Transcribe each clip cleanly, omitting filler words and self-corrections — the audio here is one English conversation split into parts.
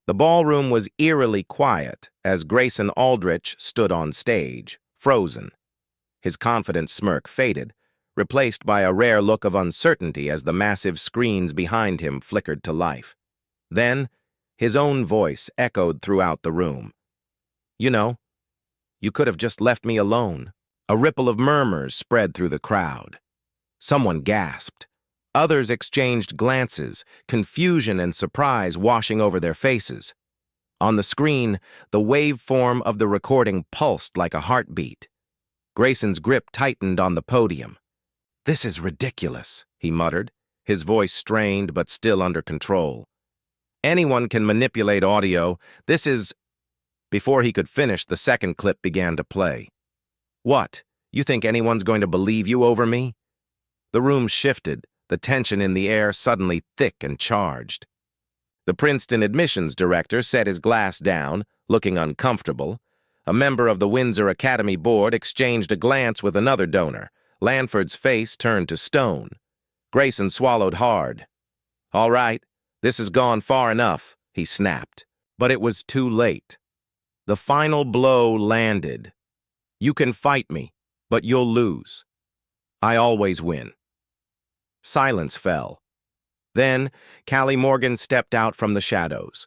The ballroom was eerily quiet as Grayson Aldrich stood on stage, frozen. His confident smirk faded, replaced by a rare look of uncertainty as the massive screens behind him flickered to life. Then, his own voice echoed throughout the room. "You know, you could have just left me alone." A ripple of murmurs spread through the crowd. Someone gasped. Others exchanged glances, confusion and surprise washing over their faces. On the screen, the waveform of the recording pulsed like a heartbeat. Grayson's grip tightened on the podium. "This is ridiculous," he muttered, his voice strained but still under control. "Anyone can manipulate audio. This is—" Before he could finish, the second clip began to play. "What? You think anyone's going to believe you over me?" The room shifted, the tension in the air suddenly thick and charged. The Princeton admissions director set his glass down, looking uncomfortable. A member of the Windsor Academy board exchanged a glance with another donor. Lanford's face turned to stone. Grayson swallowed hard. "All right, this has gone far enough," he snapped. But it was too late. The final blow landed. "You can fight me, but you'll lose. I always win." Silence fell. Then, Callie Morgan stepped out from the shadows.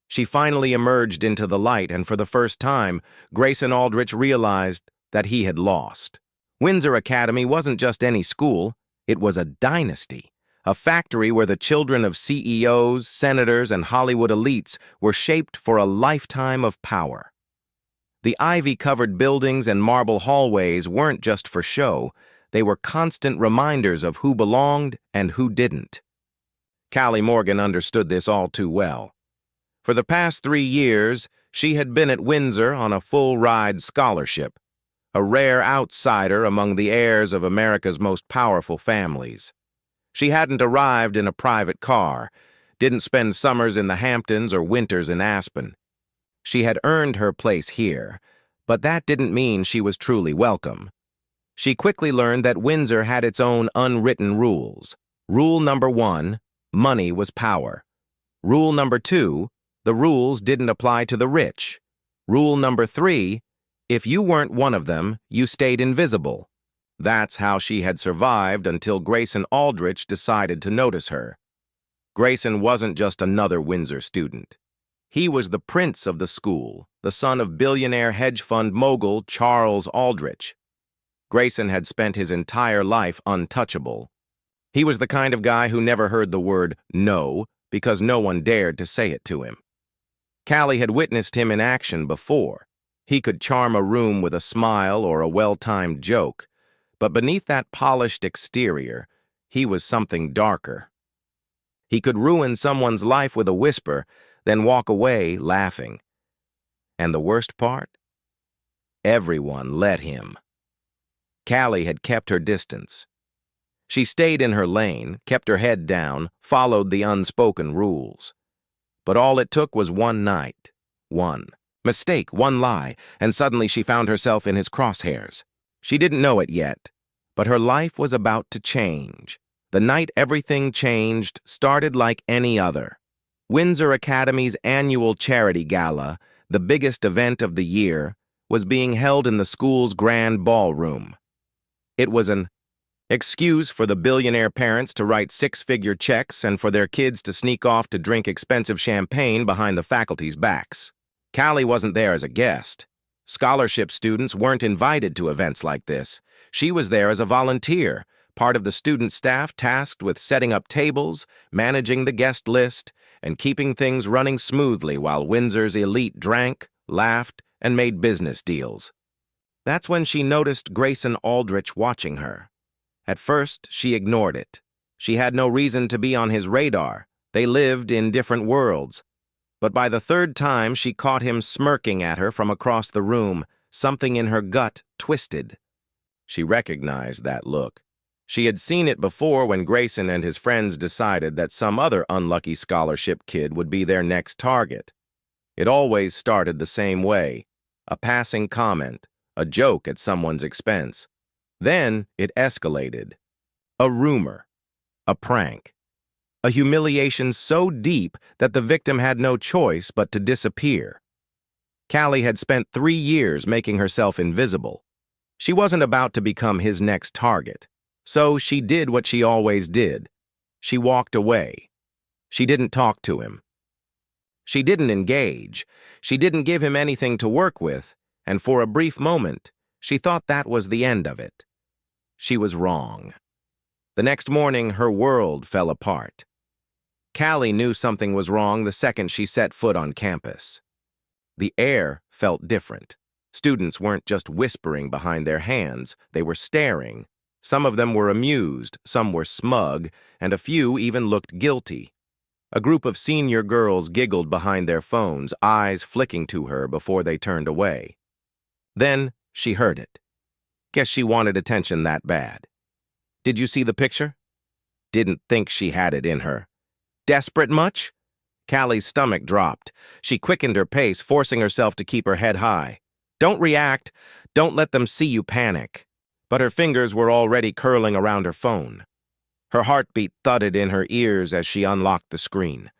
She finally emerged into the light, and for the first time, Grayson Aldrich realized that he had lost. Windsor Academy wasn't just any school, it was a dynasty, a factory where the children of CEOs, senators, and Hollywood elites were shaped for a lifetime of power. The ivy-covered buildings and marble hallways weren't just for show, they were constant reminders of who belonged and who didn't. Callie Morgan understood this all too well. For the past 3 years, she had been at Windsor on a full-ride scholarship, a rare outsider among the heirs of America's most powerful families. She hadn't arrived in a private car, didn't spend summers in the Hamptons or winters in Aspen. She had earned her place here, but that didn't mean she was truly welcome. She quickly learned that Windsor had its own unwritten rules. Rule number 1, money was power. Rule number 2, the rules didn't apply to the rich. Rule number 3, if you weren't one of them, you stayed invisible. That's how she had survived until Grayson Aldrich decided to notice her. Grayson wasn't just another Windsor student. He was the prince of the school, the son of billionaire hedge fund mogul Charles Aldrich. Grayson had spent his entire life untouchable. He was the kind of guy who never heard the word no because no one dared to say it to him. Callie had witnessed him in action before. He could charm a room with a smile or a well-timed joke, but beneath that polished exterior, he was something darker. He could ruin someone's life with a whisper, then walk away laughing. And the worst part? Everyone let him. Callie had kept her distance. She stayed in her lane, kept her head down, followed the unspoken rules. But all it took was one night, one mistake, one lie, and suddenly she found herself in his crosshairs. She didn't know it yet, but her life was about to change. The night everything changed started like any other. Windsor Academy's annual charity gala, the biggest event of the year, was being held in the school's grand ballroom. It was an excuse for the billionaire parents to write 6-figure checks and for their kids to sneak off to drink expensive champagne behind the faculty's backs. Callie wasn't there as a guest. Scholarship students weren't invited to events like this. She was there as a volunteer, part of the student staff tasked with setting up tables, managing the guest list, and keeping things running smoothly while Windsor's elite drank, laughed, and made business deals. That's when she noticed Grayson Aldrich watching her. At first, she ignored it. She had no reason to be on his radar. They lived in different worlds. But by the third time, she caught him smirking at her from across the room. Something in her gut twisted. She recognized that look. She had seen it before when Grayson and his friends decided that some other unlucky scholarship kid would be their next target. It always started the same way. A passing comment, a joke at someone's expense. Then it escalated. A rumor. A prank. a humiliation so deep that the victim had no choice but to disappear. Callie had spent 3 years making herself invisible. She wasn't about to become his next target, so she did what she always did. She walked away. She didn't talk to him. She didn't engage. She didn't give him anything to work with, and for a brief moment, she thought that was the end of it. She was wrong. The next morning, her world fell apart. Callie knew something was wrong the second she set foot on campus. The air felt different. Students weren't just whispering behind their hands, they were staring. Some of them were amused, some were smug, and a few even looked guilty. A group of senior girls giggled behind their phones, eyes flicking to her before they turned away. Then she heard it. Guess she wanted attention that bad. Did you see the picture? Didn't think she had it in her. Desperate much? Callie's stomach dropped. She quickened her pace, forcing herself to keep her head high. Don't react. Don't let them see you panic. But her fingers were already curling around her phone. Her heartbeat thudded in her ears as she unlocked the screen.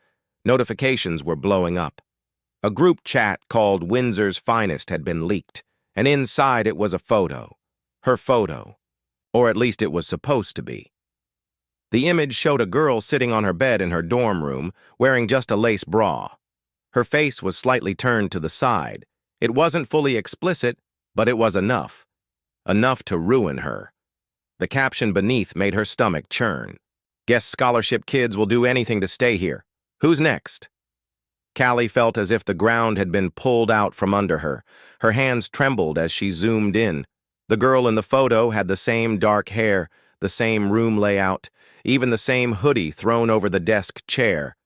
Notifications were blowing up. A group chat called Windsor's Finest had been leaked, and inside it was a photo. Her photo. Or at least it was supposed to be. The image showed a girl sitting on her bed in her dorm room, wearing just a lace bra. Her face was slightly turned to the side. It wasn't fully explicit, but it was enough. Enough to ruin her. The caption beneath made her stomach churn. Guess scholarship kids will do anything to stay here. Who's next? Callie felt as if the ground had been pulled out from under her. Her hands trembled as she zoomed in. The girl in the photo had the same dark hair, the same room layout, even the same hoodie thrown over the desk chair.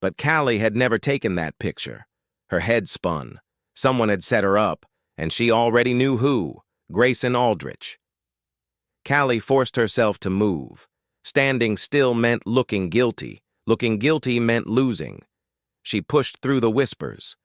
But Callie had never taken that picture. Her head spun. Someone had set her up, and she already knew who. Grayson Aldrich. Callie forced herself to move. Standing still meant looking guilty. Looking guilty meant losing. She pushed through the whispers,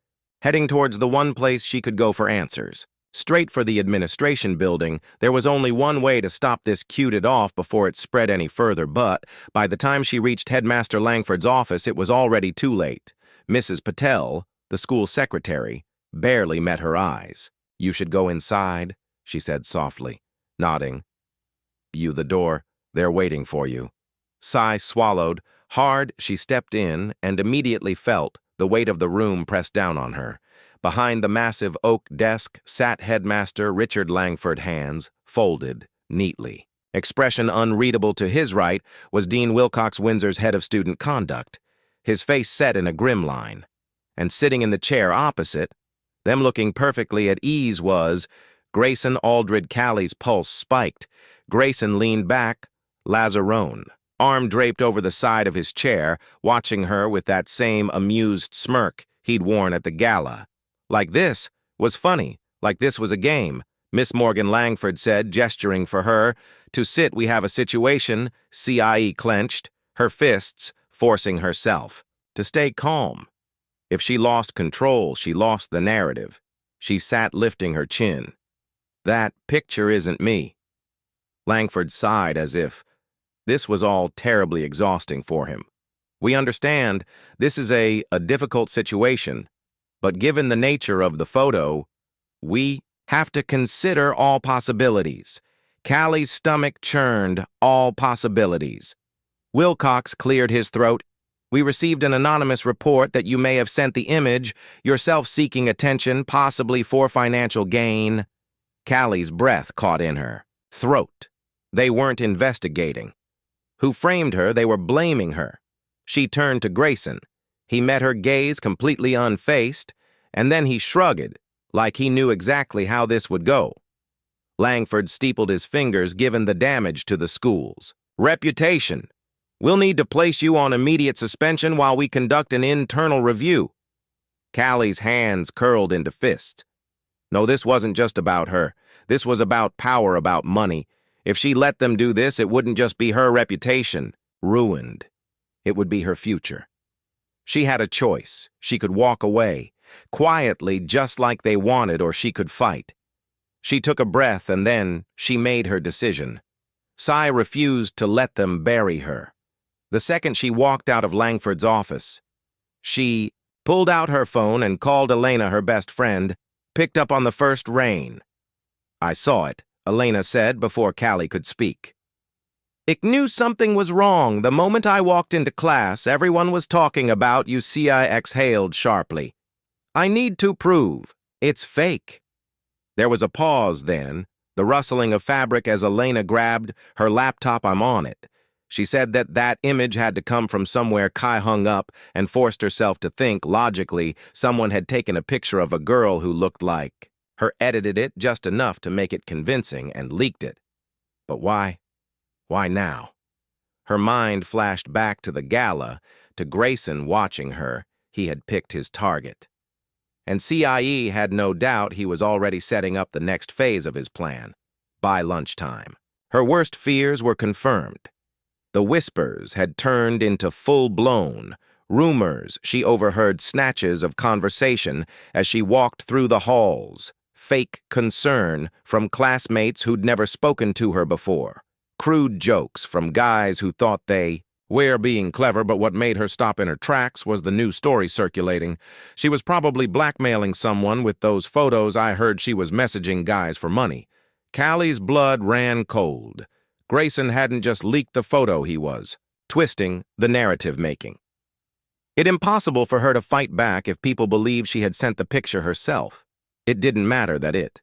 heading towards the one place she could go for answers. Straight for the administration building. There was only one way to stop this cued off before it spread any further, but by the time she reached Headmaster Langford's office, it was already too late. Mrs. Patel, the school secretary, barely met her eyes. "You should go inside," she said softly, nodding. "You the door. They're waiting for you." Sigh swallowed. Hard, she stepped in and immediately felt the weight of the room press down on her. Behind the massive oak desk sat Headmaster Richard Langford, hands folded neatly. Expression unreadable to his right was Dean Wilcox Windsor's head of student conduct, his face set in a grim line. And sitting in the chair opposite, them looking perfectly at ease, was Grayson Aldrich. Callie's pulse spiked. Grayson leaned back, Lazarone, arm draped over the side of his chair, watching her with that same amused smirk he'd worn at the gala. Like this was funny, like this was a game, Miss Morgan Langford said, gesturing for her. To sit, we have a situation, CIE clenched, her fists forcing herself to stay calm. If she lost control, she lost the narrative. She sat lifting her chin. That picture isn't me. Langford sighed as if this was all terribly exhausting for him. We understand this is a difficult situation, but given the nature of the photo, we have to consider all possibilities. Callie's stomach churned. All possibilities. Wilcox cleared his throat. We received an anonymous report that you may have sent the image, yourself seeking attention, possibly for financial gain. Callie's breath caught in her throat. They weren't investigating. Who framed her? They were blaming her. She turned to Grayson. He met her gaze completely unfazed, and then he shrugged, like he knew exactly how this would go. Langford steepled his fingers, given the damage to the school's reputation. We'll need to place you on immediate suspension while we conduct an internal review. Callie's hands curled into fists. No, this wasn't just about her. This was about power, about money. If she let them do this, it wouldn't just be her reputation ruined. It would be her future. She had a choice. She could walk away, quietly, just like they wanted, or she could fight. She took a breath, and then she made her decision. Cy refused to let them bury her. The second she walked out of Langford's office, she pulled out her phone and called Elena, her best friend, picked up on the first ring. "I saw it," Elena said before Callie could speak. "I knew something was wrong. The moment I walked into class, everyone was talking about you," I exhaled sharply. "I need to prove it's fake." There was a pause then, the rustling of fabric as Elena grabbed her laptop. "I'm on it." She said that image had to come from somewhere Kai hung up and forced herself to think logically someone had taken a picture of a girl who looked like her, edited it just enough to make it convincing, and leaked it. But why? Why now? Her mind flashed back to the gala, to Grayson watching her. He had picked his target. And CIE had no doubt he was already setting up the next phase of his plan. By lunchtime, her worst fears were confirmed. The whispers had turned into full-blown rumors. She overheard snatches of conversation as she walked through the halls. Fake concern from classmates who'd never spoken to her before. Crude jokes from guys who thought they were being clever, but what made her stop in her tracks was the new story circulating. She was probably blackmailing someone with those photos. I heard she was messaging guys for money. Callie's blood ran cold. Grayson hadn't just leaked the photo, he was twisting the narrative-making. It impossible for her to fight back if people believed she had sent the picture herself. It didn't matter that it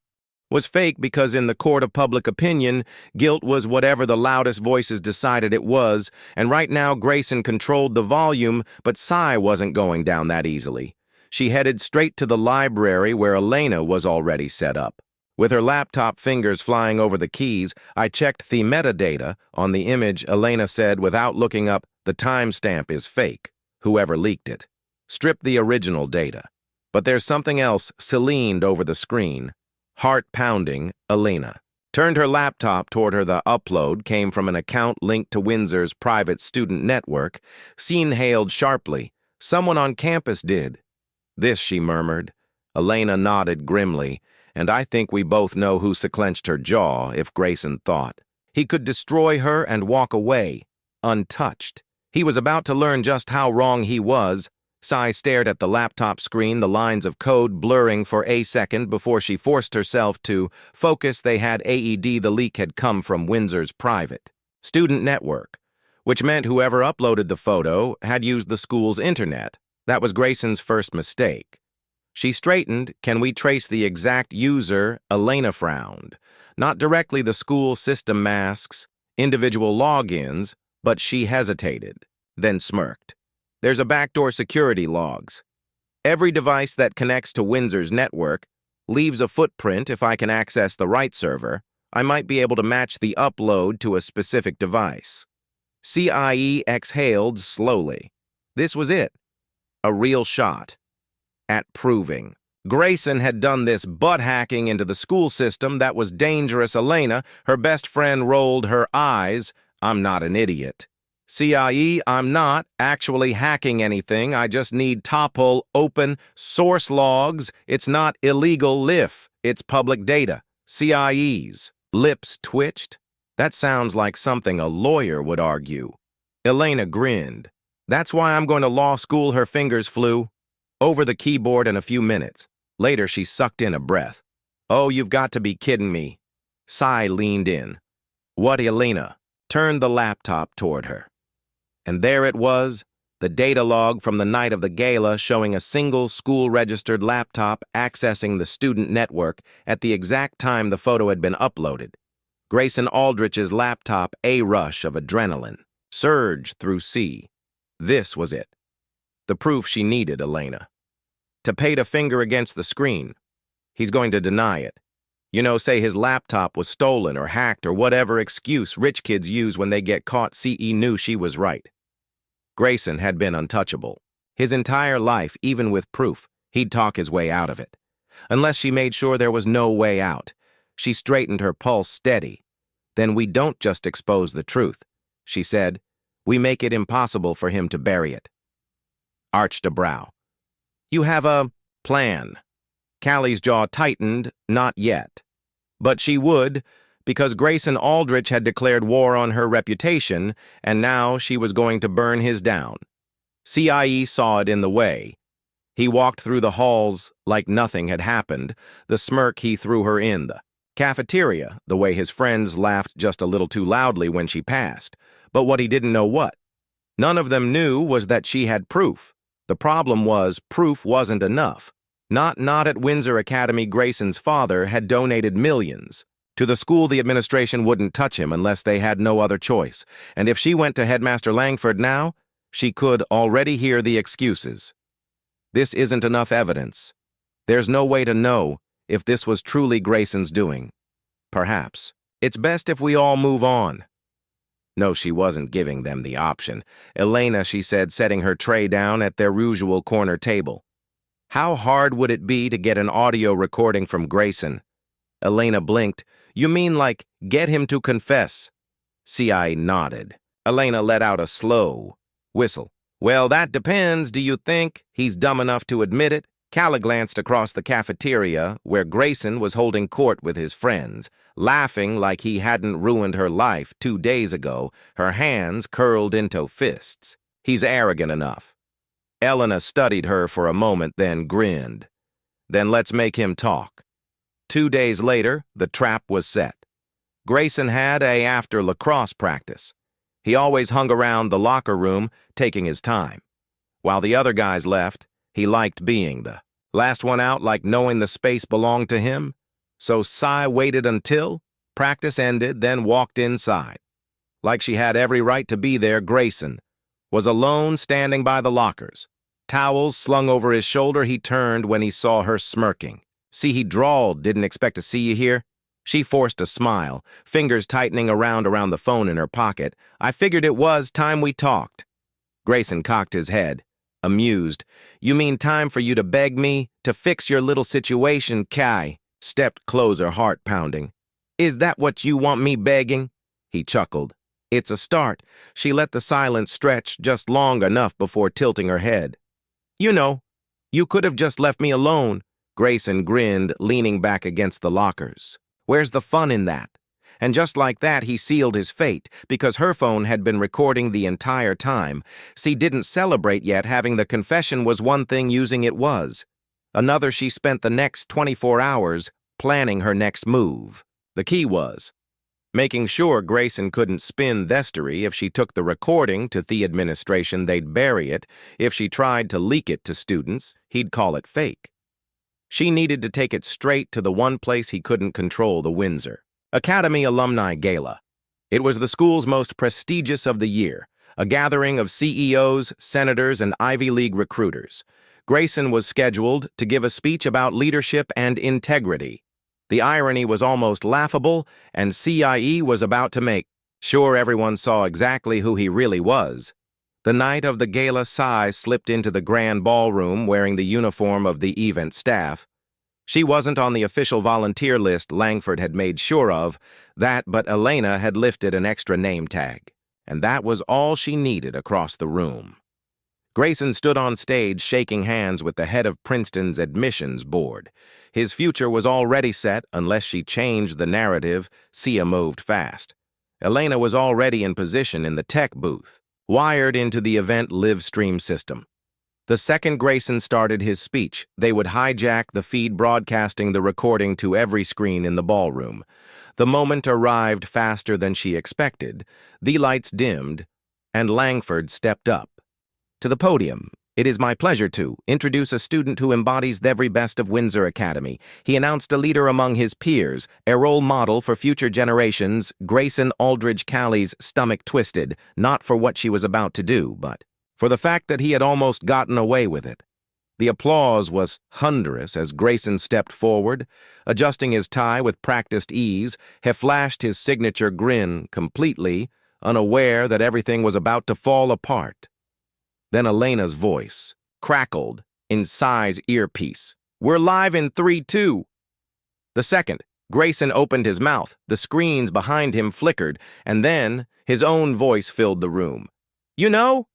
was fake because in the court of public opinion, guilt was whatever the loudest voices decided it was, and right now Grayson controlled the volume, but Cy wasn't going down that easily. She headed straight to the library where Elena was already set up. With her laptop fingers flying over the keys, I checked the metadata on the image. Elena said without looking up, "The timestamp is fake. Whoever leaked it stripped the original data." But there's something else selened over the screen. Heart pounding, Elena turned her laptop toward her. The upload came from an account linked to Windsor's private student network. Scene hailed sharply. "Someone on campus did this," she murmured. Elena nodded grimly. "And I think we both know who." Clenched her jaw. If Grayson thought he could destroy her and walk away, untouched, he was about to learn just how wrong he was. Cy stared at the laptop screen, the lines of code blurring for a second before she forced herself to focus. They had AED. The leak had come from Windsor's private student network, which meant whoever uploaded the photo had used the school's internet. That was Grayson's first mistake. She straightened. "Can we trace the exact user?" Elena frowned. Not directly. The school system masks individual logins, but she hesitated, then smirked. "There's a backdoor security logs. Every device that connects to Windsor's network leaves a footprint. If I can access the right server, I might be able to match the upload to a specific device." CIE exhaled slowly. This was it. A real shot at proving Grayson had done this butt-hacking into the school system. That was dangerous. Elena, her best friend, rolled her eyes. "I'm not an idiot. CIE, I'm not actually hacking anything. I just need topple open source logs. It's not illegal LIF. It's public data." CIE's lips twitched. That sounds like something a lawyer would argue. Elena grinned. "That's why I'm going to law school." Her fingers flew over the keyboard in a few minutes. Later, she sucked in a breath. "Oh, you've got to be kidding me." Cy leaned in. "What?" Elena turned the laptop toward her. And there it was, the data log from the night of the gala, showing a single school-registered laptop accessing the student network at the exact time the photo had been uploaded. Grayson Aldrich's laptop. A rush of adrenaline surged through C. This was it. The proof she needed. Elena to pay a finger against the screen. He's going to deny it. Say his laptop was stolen or hacked or whatever excuse rich kids use when they get caught. CE knew she was right. Grayson had been untouchable. His entire life, even with proof, he'd talk his way out of it. Unless she made sure there was no way out. She straightened her pulse steady. "Then we don't just expose the truth," she said. "We make it impossible for him to bury it." Arched a brow. "You have a plan?" Callie's jaw tightened. Not yet. But she would. because Grayson Aldrich had declared war on her reputation, and now she was going to burn his down. CIE saw it in the way. He walked through the halls like nothing had happened, the smirk he threw her in the cafeteria, the way his friends laughed just a little too loudly when she passed. But what he didn't know none of them knew was that she had proof. The problem was, proof wasn't enough. Not at Windsor Academy. Grayson's father had donated millions. To the school, the administration wouldn't touch him unless they had no other choice. And if she went to Headmaster Langford now, she could already hear the excuses. This isn't enough evidence. There's no way to know if this was truly Grayson's doing. Perhaps. It's best if we all move on. No, she wasn't giving them the option. Elena, she said, setting her tray down at their usual corner table. How hard would it be to get an audio recording from Grayson? Elena blinked. You mean like, get him to confess? CI nodded. Elena let out a slow whistle. Well, that depends. Do you think he's dumb enough to admit it? Calla glanced across the cafeteria, where Grayson was holding court with his friends, laughing like he hadn't ruined her life 2 days ago, her hands curled into fists. He's arrogant enough. Elena studied her for a moment, then grinned. Then let's make him talk. 2 days later, the trap was set. Grayson had after lacrosse practice. He always hung around the locker room, taking his time. While the other guys left, he liked being the last one out, like knowing the space belonged to him. So Cy waited until practice ended, then walked inside. Like she had every right to be there, Grayson was alone standing by the lockers. Towels slung over his shoulder, he turned when he saw her smirking. See, he drawled, didn't expect to see you here. She forced a smile, fingers tightening around the phone in her pocket. I figured it was time we talked. Grayson cocked his head, amused. You mean time for you to beg me to fix your little situation? Kai stepped closer, heart pounding. Is that what you want me begging? He chuckled. It's a start. She let the silence stretch just long enough before tilting her head. You know, you could have just left me alone. Grayson grinned, leaning back against the lockers. Where's the fun in that? And just like that, he sealed his fate, because her phone had been recording the entire time. She didn't celebrate yet. Having the confession was one thing, using it was another. She spent the next 24 hours planning her next move. The key was making sure Grayson couldn't spin thestery. If she took the recording to the administration, they'd bury it. If she tried to leak it to students, he'd call it fake. She needed to take it straight to the one place he couldn't control, the Windsor Academy Alumni Gala. It was the school's most prestigious of the year, a gathering of CEOs, senators, and Ivy League recruiters. Grayson was scheduled to give a speech about leadership and integrity. The irony was almost laughable, and CIE was about to make sure everyone saw exactly who he really was. The night of the gala, Cy slipped into the grand ballroom wearing the uniform of the event staff. She wasn't on the official volunteer list Langford had made sure of, but Elena had lifted an extra name tag, and that was all she needed across the room. Grayson stood on stage shaking hands with the head of Princeton's admissions board. His future was already set unless she changed the narrative. Sia moved fast. Elena was already in position in the tech booth, wired into the event live stream system. The second Grayson started his speech, they would hijack the feed, broadcasting the recording to every screen in the ballroom. The moment arrived faster than she expected. The lights dimmed, and Langford stepped up. To the podium, it is my pleasure to introduce a student who embodies the very best of Windsor Academy. He announced a leader among his peers, a role model for future generations. Grayson Aldrich Callie's stomach twisted, not for what she was about to do, but for the fact that he had almost gotten away with it. The applause was thunderous as Grayson stepped forward, adjusting his tie with practiced ease. He flashed his signature grin, completely unaware that everything was about to fall apart. Then Elena's voice crackled in Cy's earpiece. We're live in 3, 2. The second Grayson opened his mouth, the screens behind him flickered, and then his own voice filled the room. You know,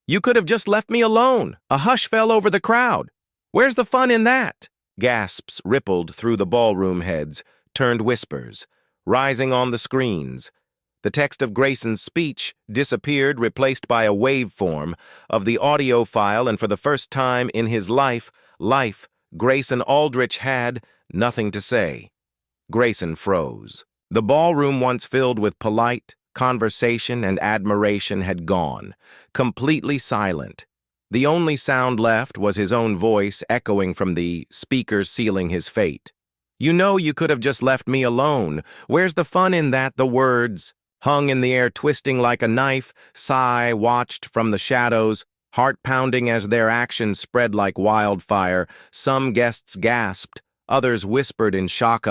you could have just left me alone. A hush fell over the crowd. Where's the fun in that? Gasps rippled through the ballroom, heads turned whispers. rising on the screens. The text of Grayson's speech disappeared, replaced by a waveform of the audio file, and for the first time in his life, Grayson Aldrich had nothing to say. Grayson froze. The ballroom, once filled with polite conversation and admiration, had gone, completely silent. The only sound left was his own voice echoing from the speakers, sealing his fate. "You know, you could have just left me alone. Where's the fun in that?" The words hung in the air, twisting like a knife. Sigh watched from the shadows, heart pounding as their actions spread like wildfire. Some guests gasped, others whispered in shock.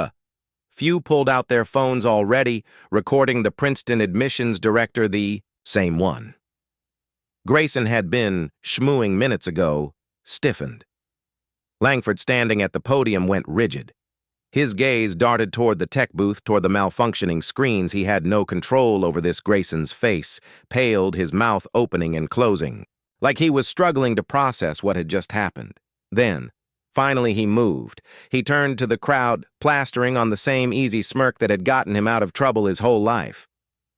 Few pulled out their phones already, recording the Princeton admissions director, the same one Grayson had been schmooing minutes ago, stiffened. Langford, standing at the podium, went rigid. His gaze darted toward the tech booth, toward the malfunctioning screens. He had no control over this. Grayson's face paled, his mouth opening and closing, like he was struggling to process what had just happened. Then, finally, he moved. He turned to the crowd, plastering on the same easy smirk that had gotten him out of trouble his whole life.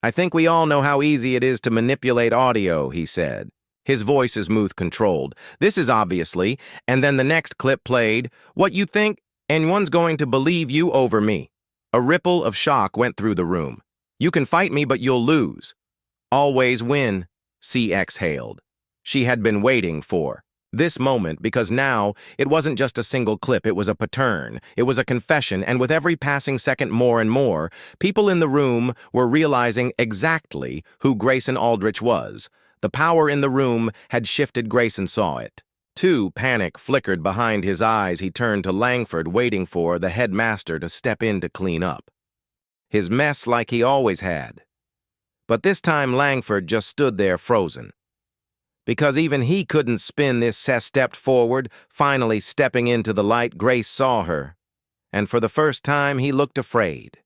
"I think we all know how easy it is to manipulate audio," he said. His voice is smooth, controlled. "This is obviously," and then the next clip played, "what you think, and one's going to believe you over me." A ripple of shock went through the room. "You can fight me, but you'll lose." "Always win," C exhaled. She had been waiting for this moment, because now it wasn't just a single clip, it was a pattern, it was a confession, and with every passing second more and more, people in the room were realizing exactly who Grayson Aldrich was. The power in the room had shifted. Grayson saw it. Too, panic flickered behind his eyes. He turned to Langford, waiting for the headmaster to step in to clean up his mess like he always had. But this time Langford just stood there frozen, because even he couldn't spin this. Seth stepped forward, finally stepping into the light. Grace saw her, and for the first time he looked afraid,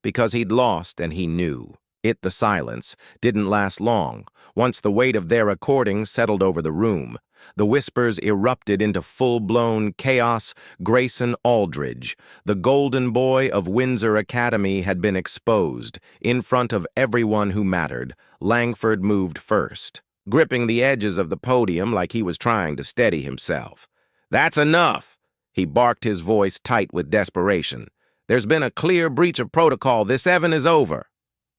because he'd lost, and he knew it. The silence didn't last long. Once the weight of their recordings settled over the room, the whispers erupted into full-blown chaos. Grayson Aldrich, the golden boy of Windsor Academy, had been exposed in front of everyone who mattered. Langford moved first, gripping the edges of the podium like he was trying to steady himself. "That's enough," he barked, his voice tight with desperation. "There's been a clear breach of protocol. This event is over."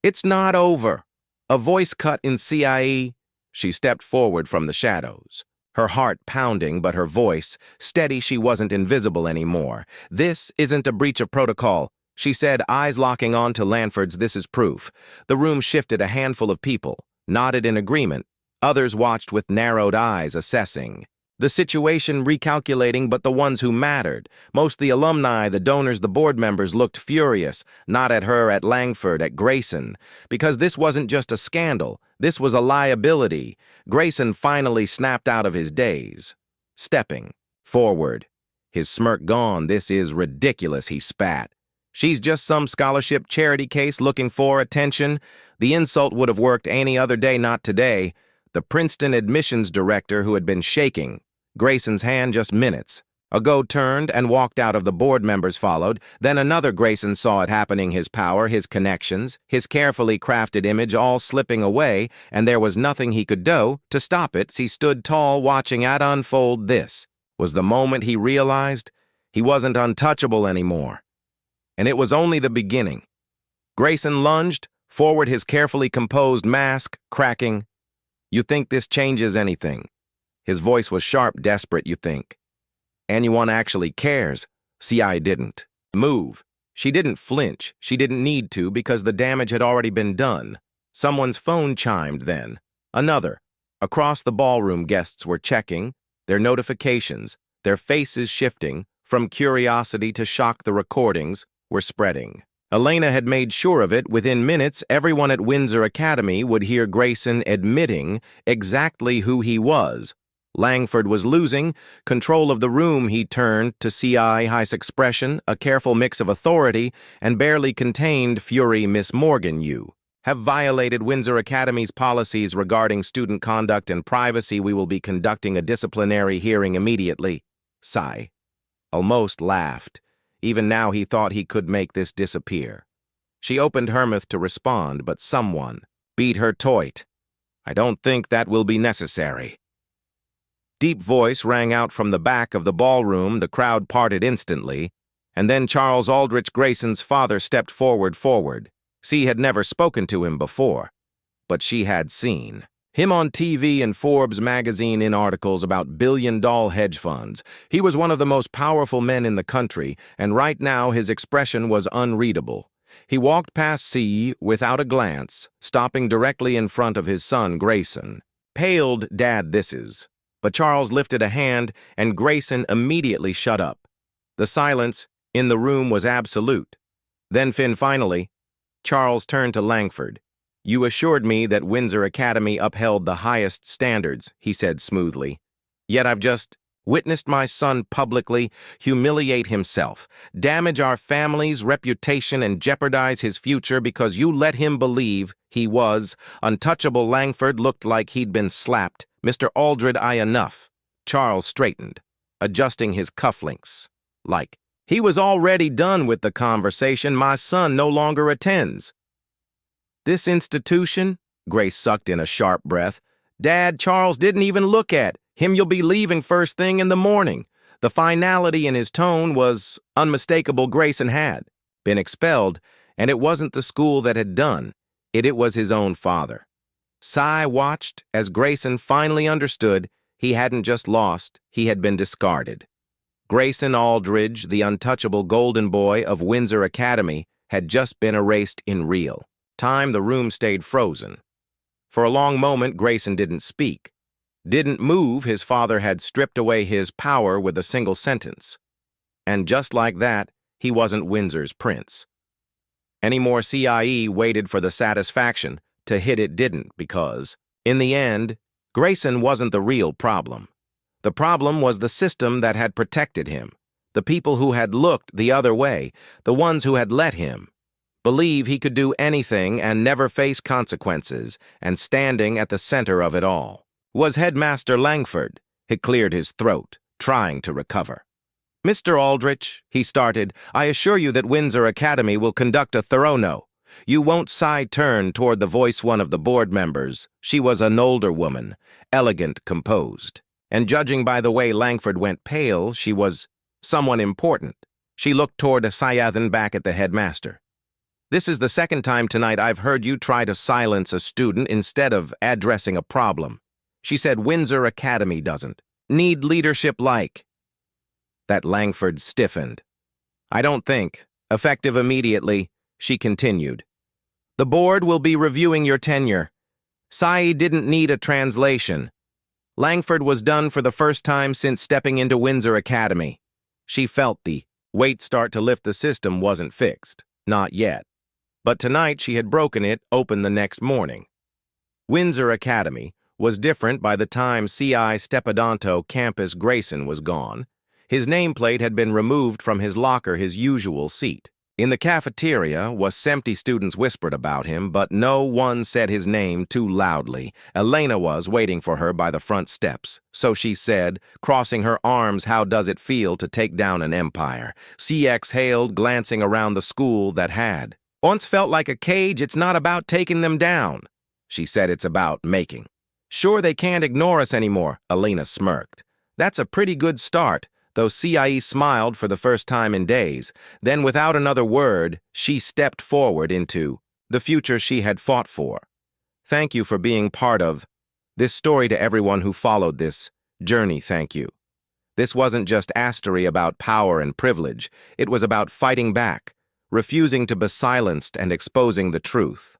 "It's not over." A voice cut in CIE. She stepped forward from the shadows, her heart pounding, but her voice steady. She wasn't invisible anymore. "This isn't a breach of protocol," she said, eyes locking on to Langford's. "This is proof." The room shifted. A handful of people nodded in agreement. Others watched with narrowed eyes, assessing the situation, recalculating, but the ones who mattered, most the alumni, the donors, the board members, looked furious, not at her, at Langford, at Grayson, because this wasn't just a scandal, this was a liability. Grayson finally snapped out of his daze, stepping forward, his smirk gone. "This is ridiculous," he spat. "She's just some scholarship charity case looking for attention." The insult would have worked any other day, not today. The Princeton admissions director, who had been shaking Grayson's hand just minutes ago, turned and walked out. Of the board members followed. Then another. Grayson saw it happening, his power, his connections, his carefully crafted image all slipping away, and there was nothing he could do to stop it. He stood tall, watching it unfold. This was the moment he realized he wasn't untouchable anymore. And it was only the beginning. Grayson lunged forward, his carefully composed mask cracking. "You think this changes anything?" His voice was sharp, desperate. "You think anyone actually cares?" CI didn't move. She didn't flinch. She didn't need to, because the damage had already been done. Someone's phone chimed then. Another. Across the ballroom, guests were checking their notifications, their faces shifting from curiosity to shock. The recordings were spreading. Elena had made sure of it. Within minutes, everyone at Windsor Academy would hear Grayson admitting exactly who he was. Langford was losing control of the room. He turned to CI, his expression a careful mix of authority and barely contained fury. "Miss Morgan, you have violated Windsor Academy's policies regarding student conduct and privacy. We will be conducting a disciplinary hearing immediately." Sigh almost laughed. Even now he thought he could make this disappear. She opened her mouth to respond, but someone beat her toit. "I don't think that will be necessary." Deep voice rang out from the back of the ballroom. The crowd parted instantly, and then Charles Aldrich Grayson's father stepped forward. She had never spoken to him before, but she had seen him on TV and Forbes magazine in articles about billion-dollar hedge funds. He was one of the most powerful men in the country, and right now his expression was unreadable. He walked past C without a glance, stopping directly in front of his son, Grayson. Paled dad this is. But Charles lifted a hand, and Grayson immediately shut up. The silence in the room was absolute. Then finally, Charles turned to Langford. "You assured me that Windsor Academy upheld the highest standards," he said smoothly. "Yet I've just witnessed my son publicly humiliate himself, damage our family's reputation, and jeopardize his future because you let him believe he was untouchable." Langford looked like he'd been slapped. "Mr. Aldrich, enough." Charles straightened, adjusting his cufflinks. Like he was already done with the conversation. "My son no longer attends this institution." Grace sucked in a sharp breath. "Dad, Charles didn't even look at him. You'll be leaving first thing in the morning." The finality in his tone was unmistakable. Grayson had been expelled, and it wasn't the school that had done it. It was his own father. Cy watched as Grayson finally understood he hadn't just lost, he had been discarded. Grayson Aldrich, the untouchable golden boy of Windsor Academy, had just been erased in real time. The room stayed frozen. For a long moment, Grayson didn't speak, didn't move. His father had stripped away his power with a single sentence. And just like that, he wasn't Windsor's prince anymore. CIE waited for the satisfaction to hit. It didn't, because, in the end, Grayson wasn't the real problem. The problem was the system that had protected him, the people who had looked the other way, the ones who had let him believe he could do anything and never face consequences. And standing at the center of it all was Headmaster Langford. He cleared his throat, trying to recover. "Mr. Aldrich," he started, "I assure you that Windsor Academy will conduct a thorough no. You won't." Side turned toward the voice, one of the board members. She was an older woman, elegant, composed. And judging by the way Langford went pale, she was someone important. She looked toward Syathan, back at the headmaster. "This is the second time tonight I've heard you try to silence a student instead of addressing a problem." She said, "Windsor Academy doesn't need leadership like that." Langford stiffened. "I don't think." Effective immediately, she continued, "the board will be reviewing your tenure." Sai didn't need a translation. Langford was done for the first time since stepping into Windsor Academy. She felt the weight start to lift. The system wasn't fixed. Not yet. But tonight she had broken it open the next morning. Windsor Academy was different by the time C.I. Stepadanto campus. Grayson was gone. His nameplate had been removed from his locker, his usual seat. In the cafeteria was empty. Students whispered about him, but no one said his name too loudly. Elena was waiting for her by the front steps. So she said, crossing her arms, "How does it feel to take down an empire?" She exhaled, glancing around the school that had once felt like a cage. "It's not about taking them down," she said. "It's about making sure they can't ignore us anymore." Elena smirked. "That's a pretty good start." Though CIE smiled for the first time in days. Then, without another word, she stepped forward into the future she had fought for. "Thank you for being part of this story." To everyone who followed this journey, thank you. This wasn't just astery about power and privilege. It was about fighting back, refusing to be silenced, and exposing the truth.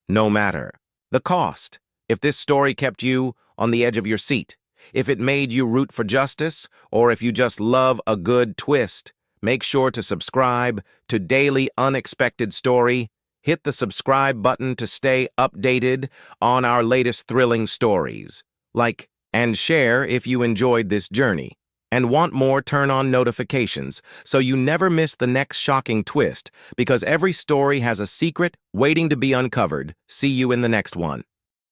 No matter the cost. If this story kept you on the edge of your seat, if it made you root for justice, or if you just love a good twist, make sure to subscribe to Daily Unexpected Story. Hit the subscribe button to stay updated on our latest thrilling stories. Like and share if you enjoyed this journey. And want more, turn on notifications so you never miss the next shocking twist, because every story has a secret waiting to be uncovered. See you in the next one.